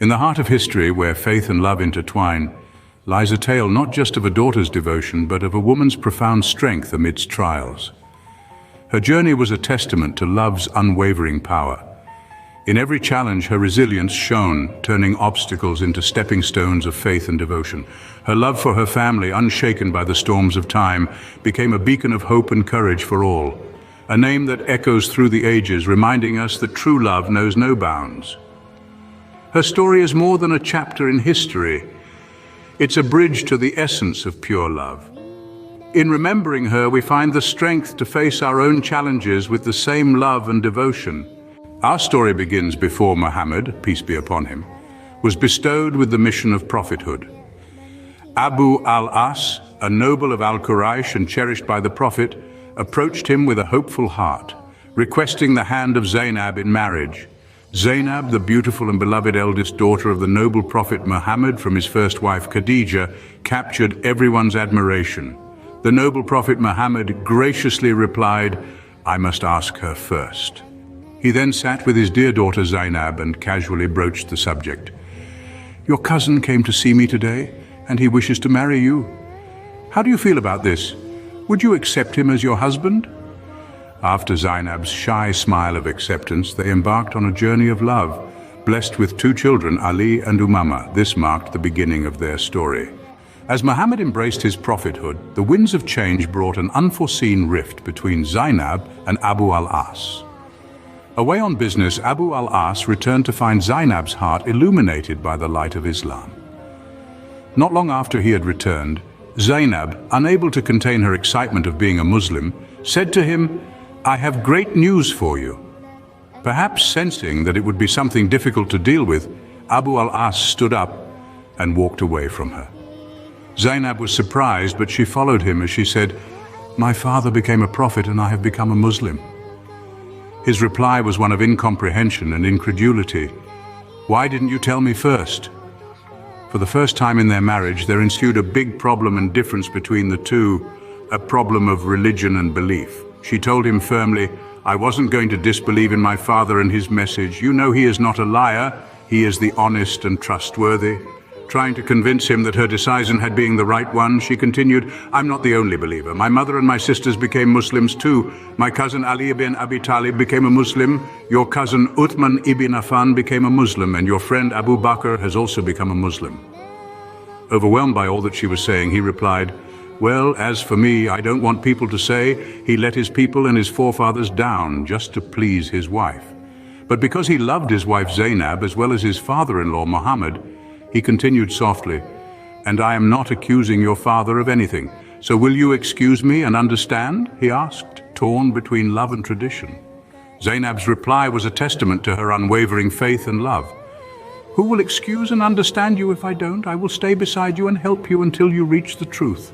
In the heart of history, where faith and love intertwine, lies a tale not just of a daughter's devotion, but of a woman's profound strength amidst trials. Her journey was a testament to love's unwavering power. In every challenge, her resilience shone, turning obstacles into stepping stones of faith and devotion. Her love for her family, unshaken by the storms of time, became a beacon of hope and courage for all. A name that echoes through the ages, reminding us that true love knows no bounds. Her story is more than a chapter in history. It's a bridge to the essence of pure love. In remembering her, we find the strength to face our own challenges with the same love and devotion. Our story begins before Muhammad, peace be upon him, was bestowed with the mission of prophethood. Abu al-As, a noble of Al-Quraysh and cherished by the Prophet, approached him with a hopeful heart, requesting the hand of Zainab in marriage. Zainab, the beautiful and beloved eldest daughter of the noble Prophet Muhammad from his first wife Khadija, captured everyone's admiration. The noble Prophet Muhammad graciously replied, "I must ask her first." He then sat with his dear daughter Zainab and casually broached the subject. "Your cousin came to see me today, and he wishes to marry you. How do you feel about this? Would you accept him as your husband?" After Zainab's shy smile of acceptance, they embarked on a journey of love, blessed with two children, Ali and Umama. This marked the beginning of their story. As Muhammad embraced his prophethood, the winds of change brought an unforeseen rift between Zainab and Abu al-As. Away on business, Abu al-As returned to find Zainab's heart illuminated by the light of Islam. Not long after he had returned, Zainab, unable to contain her excitement of being a Muslim, said to him, "I have great news for you." Perhaps sensing that it would be something difficult to deal with, Abu al-As stood up and walked away from her. Zainab was surprised, but she followed him as she said, "My father became a prophet and I have become a Muslim." His reply was one of incomprehension and incredulity. "Why didn't you tell me first?" For the first time in their marriage, there ensued a big problem and difference between the two, a problem of religion and belief. She told him firmly, "I wasn't going to disbelieve in my father and his message. You know he is not a liar. He is the honest and trustworthy." Trying to convince him that her decision had been the right one, she continued, "I'm not the only believer. My mother and my sisters became Muslims too. My cousin Ali ibn Abi Talib became a Muslim. Your cousin Uthman ibn Affan became a Muslim, and your friend Abu Bakr has also become a Muslim." Overwhelmed by all that she was saying, he replied, "Well, as for me, I don't want people to say he let his people and his forefathers down just to please his wife. But because he loved his wife Zainab as well as his father-in-law Muhammad, he continued softly, 'And I am not accusing your father of anything. So will you excuse me and understand?' he asked, torn between love and tradition. Zainab's reply was a testament to her unwavering faith and love. 'Who will excuse and understand you if I don't? I will stay beside you and help you until you reach the truth.'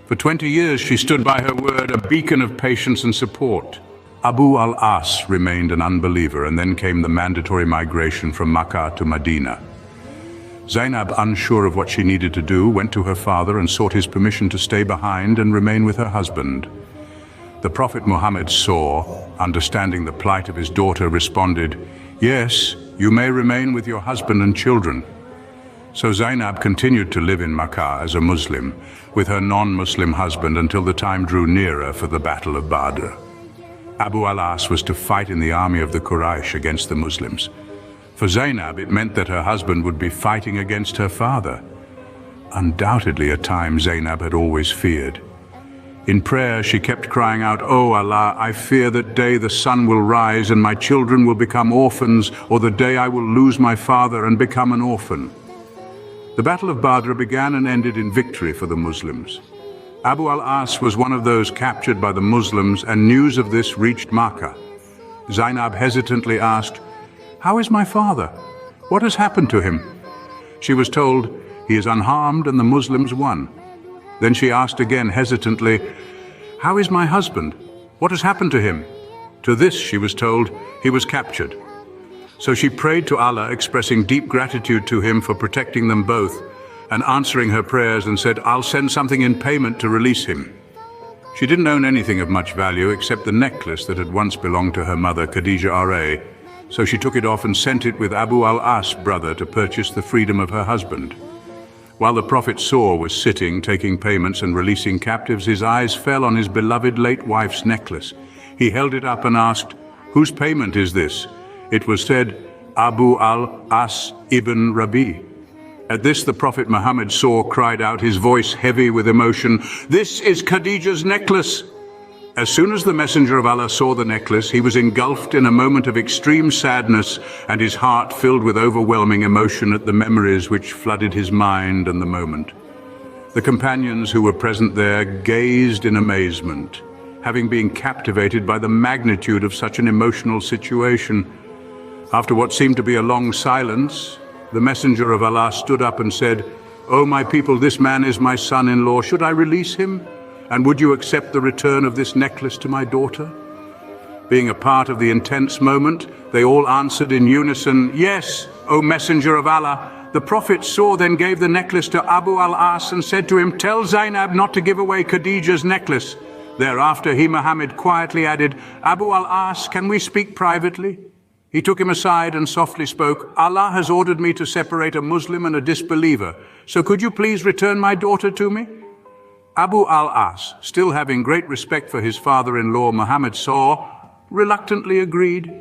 For 20 years she stood by her word, a beacon of patience and support. Abu al-As remained an unbeliever, and then came the mandatory migration from Makkah to Medina. Zainab, unsure of what she needed to do, went to her father and sought his permission to stay behind and remain with her husband. The Prophet Muhammad saw, understanding the plight of his daughter, responded, "Yes, you may remain with your husband and children." So Zainab continued to live in Makkah as a Muslim, with her non-Muslim husband until the time drew nearer for the Battle of Badr. Abu al-As was to fight in the army of the Quraysh against the Muslims. For Zainab, it meant that her husband would be fighting against her father. Undoubtedly a time Zainab had always feared. In prayer, she kept crying out, "Oh Allah, I fear that day the sun will rise and my children will become orphans, or the day I will lose my father and become an orphan." The Battle of Badr began and ended in victory for the Muslims. Abu al-As was one of those captured by the Muslims, and news of this reached Makkah. Zainab hesitantly asked, "How is my father? What has happened to him?" She was told, "He is unharmed and the Muslims won." Then she asked again hesitantly, "How is my husband? What has happened to him?" To this she was told, "He was captured." So she prayed to Allah, expressing deep gratitude to him for protecting them both, and answering her prayers, and said, "I'll send something in payment to release him." She didn't own anything of much value except the necklace that had once belonged to her mother, Khadija R.A. So she took it off and sent it with Abu al-As' brother to purchase the freedom of her husband. While the Prophet was sitting, taking payments and releasing captives, his eyes fell on his beloved late wife's necklace. He held it up and asked, "Whose payment is this?" It was said, "Abu al-As ibn Rabi." At this, the Prophet Muhammad cried out, his voice heavy with emotion, "This is Khadija's necklace." As soon as the Messenger of Allah saw the necklace, he was engulfed in a moment of extreme sadness, and his heart filled with overwhelming emotion at the memories which flooded his mind and the moment. The companions who were present there gazed in amazement, having been captivated by the magnitude of such an emotional situation. After what seemed to be a long silence, the Messenger of Allah stood up and said, "O my people, this man is my son-in-law. Should I release him? And would you accept the return of this necklace to my daughter?" Being a part of the intense moment, they all answered in unison, "Yes, O Messenger of Allah." The Prophet then gave the necklace to Abu al-As and said to him, "Tell Zainab not to give away Khadija's necklace." Thereafter he, Muhammad, quietly added, "Abu al-As, can we speak privately?" He took him aside and softly spoke, "Allah has ordered me to separate a Muslim and a disbeliever, so could you please return my daughter to me?" Abu al-As, still having great respect for his father-in-law Muhammad reluctantly agreed.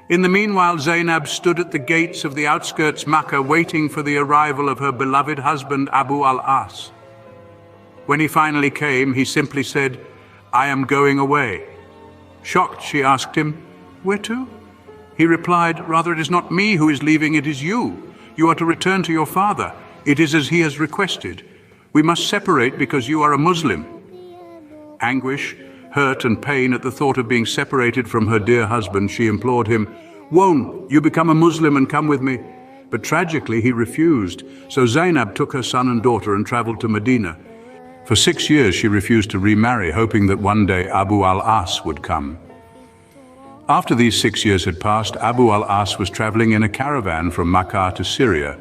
In the meanwhile, Zainab stood at the gates of the outskirts Makkah waiting for the arrival of her beloved husband Abu al-As. When he finally came, he simply said, "I am going away." Shocked, she asked him, "Where to?" He replied, "Rather, it is not me who is leaving, it is you. You are to return to your father. It is as he has requested. We must separate because you are a Muslim." Anguish, hurt and pain at the thought of being separated from her dear husband, she implored him, "Won't you become a Muslim and come with me?" But tragically he refused, so Zainab took her son and daughter and traveled to Medina. For 6 years she refused to remarry, hoping that one day Abu al-As would come. After these 6 years had passed, Abu al-As was traveling in a caravan from Makkah to Syria.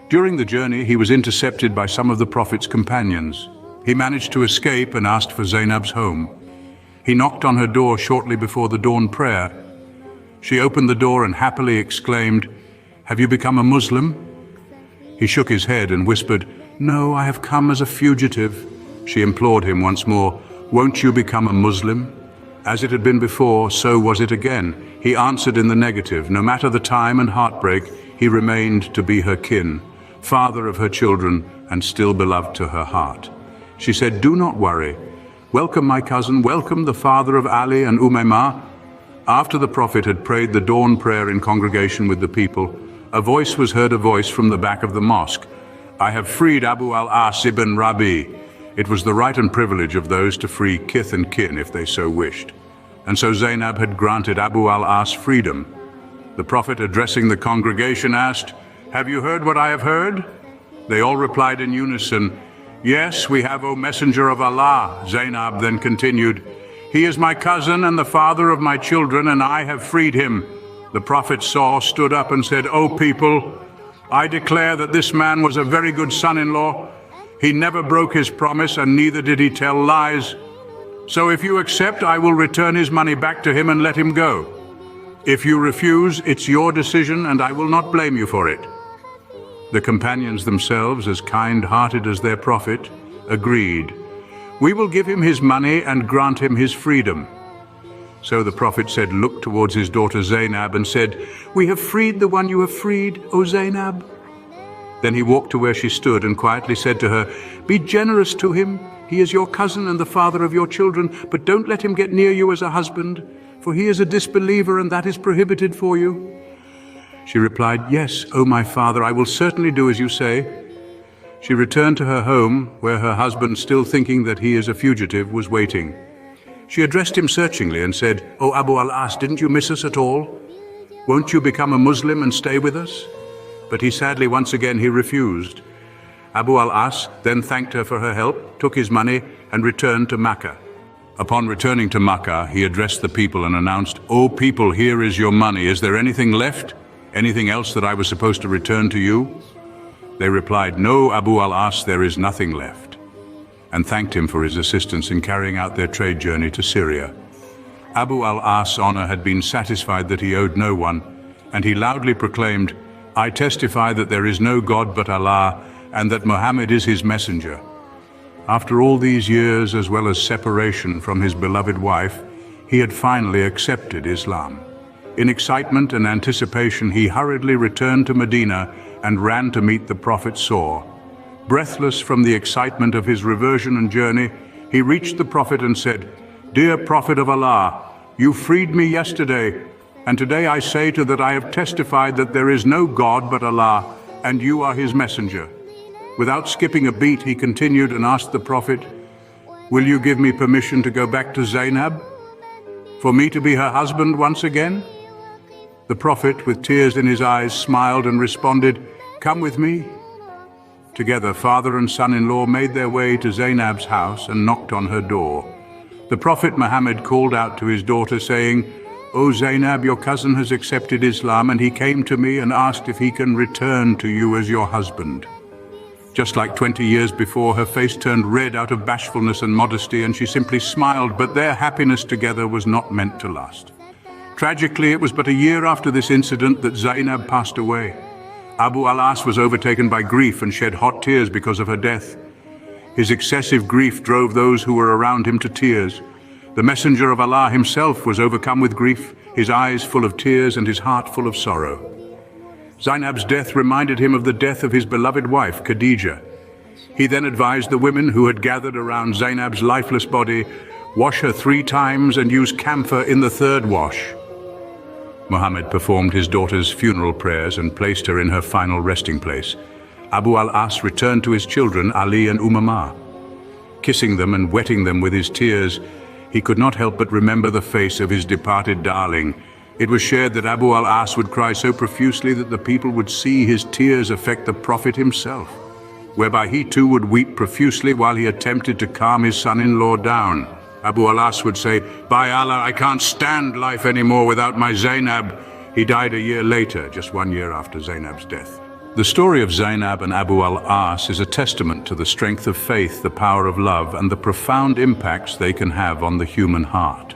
During the journey, he was intercepted by some of the Prophet's companions. He managed to escape and asked for Zainab's home. He knocked on her door shortly before the dawn prayer. She opened the door and happily exclaimed, "Have you become a Muslim?" He shook his head and whispered, "No, I have come as a fugitive." She implored him once more, "Won't you become a Muslim?" As it had been before, so was it again. He answered in the negative. No matter the time and heartbreak, he remained to be her kin, father of her children, and still beloved to her heart. She said, "Do not worry. Welcome my cousin, welcome the father of Ali and Umaymah." After the Prophet had prayed the dawn prayer in congregation with the people, a voice was heard from the back of the mosque. "I have freed Abu al-As ibn Rabi." It was the right and privilege of those to free kith and kin if they so wished. And so Zainab had granted Abu al-As freedom. The Prophet, addressing the congregation, asked, "Have you heard what I have heard?" They all replied in unison, "Yes, we have, O Messenger of Allah." Zainab then continued, "He is my cousin and the father of my children, and I have freed him." The Prophet stood up and said, "O people, I declare that this man was a very good son-in-law. He never broke his promise, and neither did he tell lies. So if you accept, I will return his money back to him and let him go. If you refuse, it's your decision, and I will not blame you for it." The companions themselves, as kind-hearted as their Prophet, agreed, "We will give him his money and grant him his freedom." So the Prophet looked towards his daughter Zainab and said, "We have freed the one you have freed, O Zainab." Then he walked to where she stood and quietly said to her, "Be generous to him. He is your cousin and the father of your children, but don't let him get near you as a husband, for he is a disbeliever and that is prohibited for you." She replied, "Yes, O my father, I will certainly do as you say." She returned to her home, where her husband, still thinking that he is a fugitive, was waiting. She addressed him searchingly and said, "O Abu al-As, didn't you miss us at all? Won't you become a Muslim and stay with us?" But he sadly once again refused. Abu al-As then thanked her for her help, took his money, and returned to Makkah. Upon returning to Makkah, he addressed the people and announced, "O people, here is your money. Is there anything left? Anything else that I was supposed to return to you?" They replied, "No, Abu al-As, there is nothing left," and thanked him for his assistance in carrying out their trade journey to Syria. Abu al-As' honor had been satisfied that he owed no one, and he loudly proclaimed, "I testify that there is no God but Allah, and that Muhammad is his messenger." After all these years, as well as separation from his beloved wife, he had finally accepted Islam. In excitement and anticipation, he hurriedly returned to Medina and ran to meet the Prophet Saw. Breathless from the excitement of his reversion and journey, he reached the Prophet and said, "Dear Prophet of Allah, you freed me yesterday, and today I say to that I have testified that there is no God but Allah, and you are his messenger." Without skipping a beat, he continued and asked the Prophet, "Will you give me permission to go back to Zainab? For me to be her husband once again?" The Prophet, with tears in his eyes, smiled and responded, "Come with me." Together, father and son-in-law made their way to Zainab's house and knocked on her door. The Prophet Muhammad called out to his daughter, saying, "O Zainab, your cousin has accepted Islam, and he came to me and asked if he can return to you as your husband." Just like 20 years before, her face turned red out of bashfulness and modesty, and she simply smiled, but their happiness together was not meant to last. Tragically, it was but a year after this incident that Zainab passed away. Abu al-As was overtaken by grief and shed hot tears because of her death. His excessive grief drove those who were around him to tears. The messenger of Allah himself was overcome with grief, his eyes full of tears and his heart full of sorrow. Zainab's death reminded him of the death of his beloved wife, Khadija. He then advised the women who had gathered around Zainab's lifeless body, "Wash her 3 times and use camphor in the 3rd wash." Muhammad performed his daughter's funeral prayers and placed her in her final resting place. Abu al-As returned to his children, Ali and Umama. Kissing them and wetting them with his tears, he could not help but remember the face of his departed darling. It was shared that Abu al-As would cry so profusely that the people would see his tears affect the Prophet himself, whereby he too would weep profusely while he attempted to calm his son-in-law down. Abu al-As would say, "By Allah, I can't stand life anymore without my Zainab." He died a year later, just 1 year after Zainab's death. The story of Zainab and Abu al-As is a testament to the strength of faith, the power of love, and the profound impacts they can have on the human heart.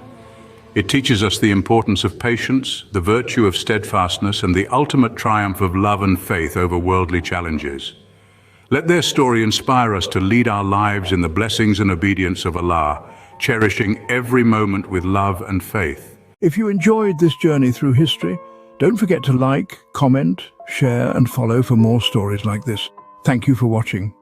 It teaches us the importance of patience, the virtue of steadfastness, and the ultimate triumph of love and faith over worldly challenges. Let their story inspire us to lead our lives in the blessings and obedience of Allah, cherishing every moment with love and faith. If you enjoyed this journey through history, don't forget to like, comment, share, and follow for more stories like this. Thank you for watching.